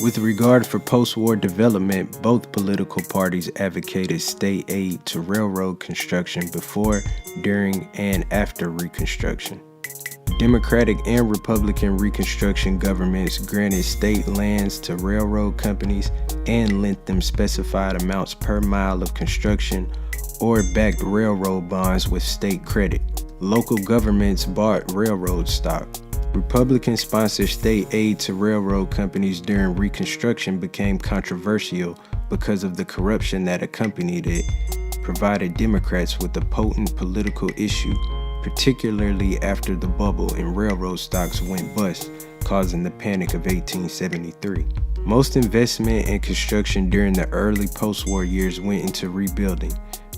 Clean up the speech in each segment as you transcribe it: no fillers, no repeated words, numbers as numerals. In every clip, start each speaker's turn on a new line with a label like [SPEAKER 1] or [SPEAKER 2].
[SPEAKER 1] With regard for post-war development, both political parties advocated state aid to railroad construction before, during, and after Reconstruction. Democratic and Republican Reconstruction governments granted state lands to railroad companies and lent them specified amounts per mile of construction or backed railroad bonds with state credit. Local governments bought railroad stock. Republican-sponsored state aid to railroad companies during Reconstruction became controversial because of the corruption that accompanied it, provided Democrats with a potent political issue, particularly after the bubble in railroad stocks went bust, causing the Panic of 1873. Most investment and construction during the early post-war years went into rebuilding.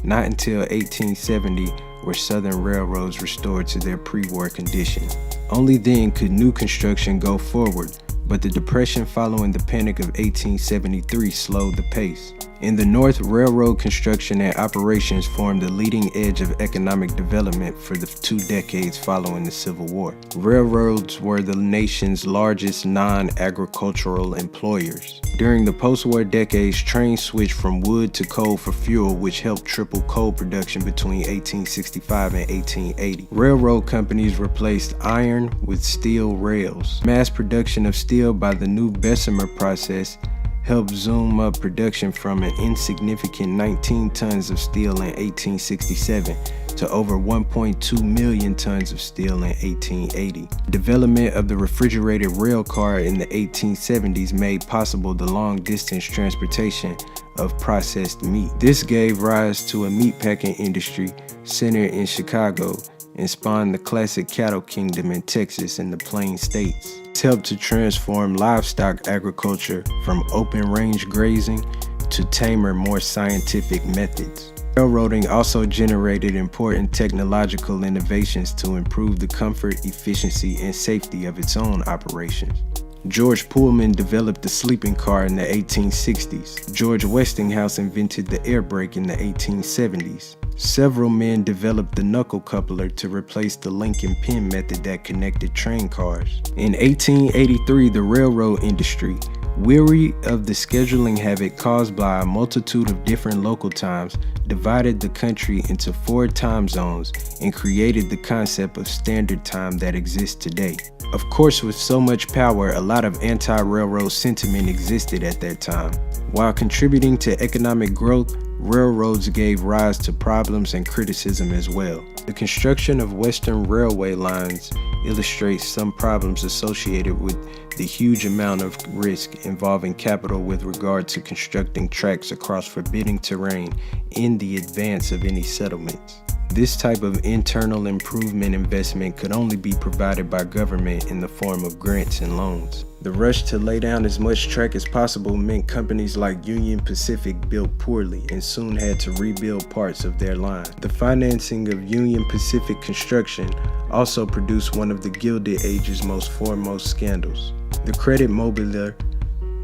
[SPEAKER 1] Not until 1870 were Southern railroads restored to their pre-war condition. Only then could new construction go forward, but the Depression following the Panic of 1873 slowed the pace. In the North, railroad construction and operations formed the leading edge of economic development for the 2 decades following the Civil War. Railroads were the nation's largest non-agricultural employers. During the post-war decades, trains switched from wood to coal for fuel, which helped triple coal production between 1865 and 1880. Railroad companies replaced iron with steel rails. Mass production of steel by the new Bessemer process helped zoom up production from an insignificant 19 tons of steel in 1867 to over 1.2 million tons of steel in 1880. Development of the refrigerated rail car in the 1870s made possible the long-distance transportation of processed meat. This gave rise to a meatpacking industry centered in Chicago and spawned the classic cattle kingdom in Texas and the Plain States. It helped to transform livestock agriculture from open-range grazing to tamer, more scientific methods. Railroading also generated important technological innovations to improve the comfort, efficiency, and safety of its own operations. George Pullman developed the sleeping car in the 1860s. George Westinghouse invented the air brake in the 1870s. Several men developed the knuckle coupler to replace the link and pin method that connected train cars. In 1883, the railroad industry, weary of the scheduling havoc caused by a multitude of different local times, divided the country into 4 time zones and created the concept of standard time that exists today. Of course, with so much power, a lot of anti-railroad sentiment existed at that time. While contributing to economic growth, railroads gave rise to problems and criticism as well. The construction of Western railway lines illustrates some problems associated with the huge amount of risk involving capital with regard to constructing tracks across forbidding terrain in the advance of any settlements. This type of internal improvement investment could only be provided by government in the form of grants and loans. The rush to lay down as much track as possible meant companies like Union Pacific built poorly and soon had to rebuild parts of their line. The financing of Union Pacific construction also produced one of the Gilded Age's most foremost scandals. The Credit Mobilier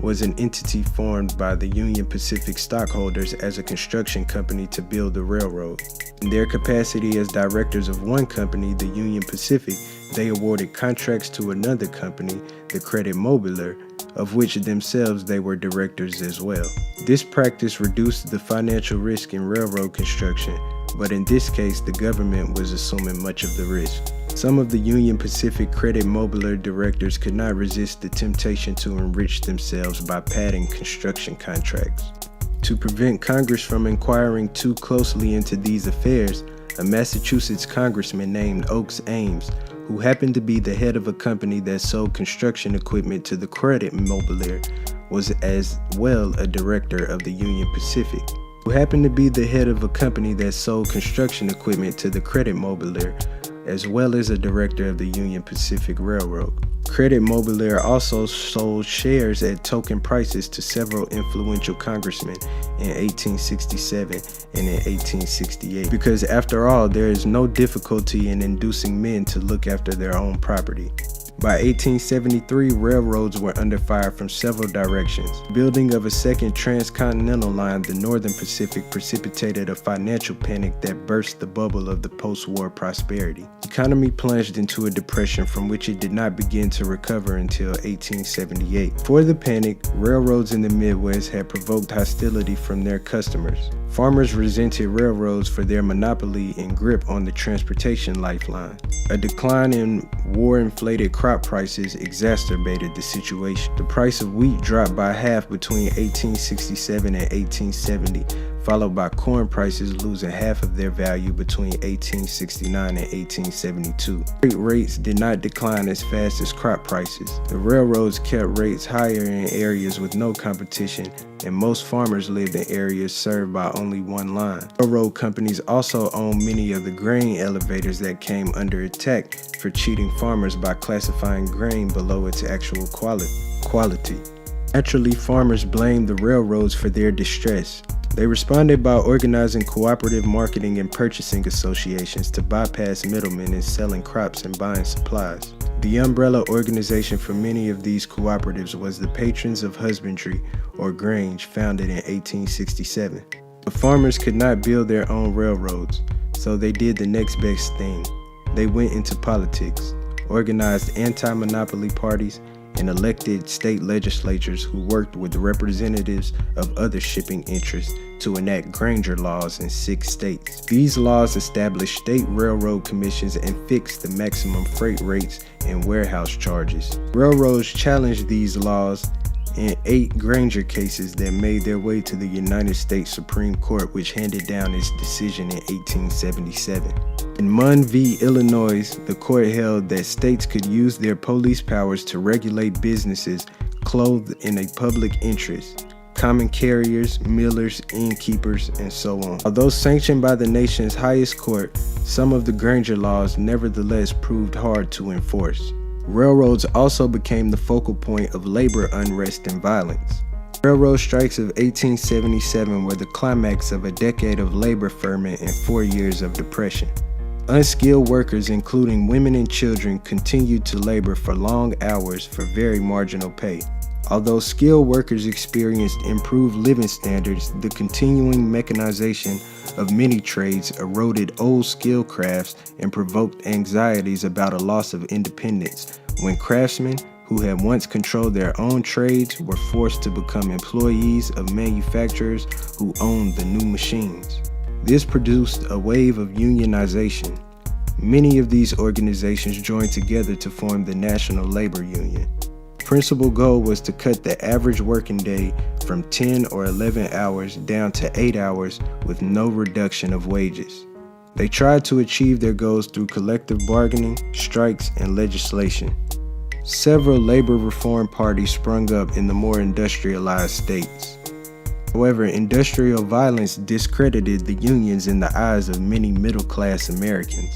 [SPEAKER 1] was an entity formed by the Union Pacific stockholders as a construction company to build the railroad. In their capacity as directors of one company, the Union Pacific, they awarded contracts to another company, the Credit Mobilier, of which themselves they were directors as well. This practice reduced the financial risk in railroad construction, but in this case, the government was assuming much of the risk. Some of the Union Pacific Credit Mobilier directors could not resist the temptation to enrich themselves by padding construction contracts. To prevent Congress from inquiring too closely into these affairs, a Massachusetts congressman named Oakes Ames, who happened to be the head of a company that sold construction equipment to the Credit Mobilier, was as well a director of the Union Pacific. Who happened to be the head of a company that sold construction equipment to the Credit Mobilier, as well as a director of the Union Pacific Railroad. Credit Mobilier also sold shares at token prices to several influential congressmen in 1867 and in 1868, because after all, there is no difficulty in inducing men to look after their own property. By 1873, railroads were under fire from several directions. Building of a second transcontinental line, the Northern Pacific, precipitated a financial panic that burst the bubble of the post-war prosperity. The economy plunged into a depression from which it did not begin to recover until 1878. Before the panic, railroads in the Midwest had provoked hostility from their customers. Farmers resented railroads for their monopoly and grip on the transportation lifeline. A decline in war-inflated crop prices exacerbated the situation. The price of wheat dropped by half between 1867 and 1870, followed by corn prices losing half of their value between 1869 and 1872. Freight rates did not decline as fast as crop prices. The railroads kept rates higher in areas with no competition, and most farmers lived in areas served by only one line. Railroad companies also owned many of the grain elevators that came under attack for cheating farmers by classifying grain below its actual quality. Naturally, farmers blamed the railroads for their distress. They responded by organizing cooperative marketing and purchasing associations to bypass middlemen in selling crops and buying supplies. The umbrella organization for many of these cooperatives was the Patrons of Husbandry, or Grange, founded in 1867. The farmers could not build their own railroads, so they did the next best thing. They went into politics, organized anti-monopoly parties, and elected state legislatures who worked with representatives of other shipping interests to enact Granger laws in 6 states. These laws established state railroad commissions and fixed the maximum freight rates and warehouse charges. Railroads challenged these laws in 8 Granger cases that made their way to the United States Supreme Court, which handed down its decision in 1877. In Munn v. Illinois, the court held that states could use their police powers to regulate businesses clothed in a public interest, common carriers, millers, innkeepers, and so on. Although sanctioned by the nation's highest court, some of the Granger laws nevertheless proved hard to enforce. Railroads also became the focal point of labor unrest and violence. Railroad strikes of 1877 were the climax of a decade of labor ferment and 4 years of depression. Unskilled workers, including women and children, continued to labor for long hours for very marginal pay. Although skilled workers experienced improved living standards, the continuing mechanization of many trades eroded old skill crafts and provoked anxieties about a loss of independence when craftsmen who had once controlled their own trades were forced to become employees of manufacturers who owned the new machines. This produced a wave of unionization. Many of these organizations joined together to form the National Labor Union. The principal goal was to cut the average working day from 10 or 11 hours down to 8 hours with no reduction of wages. They tried to achieve their goals through collective bargaining, strikes, and legislation. Several labor reform parties sprung up in the more industrialized states. However, industrial violence discredited the unions in the eyes of many middle-class Americans.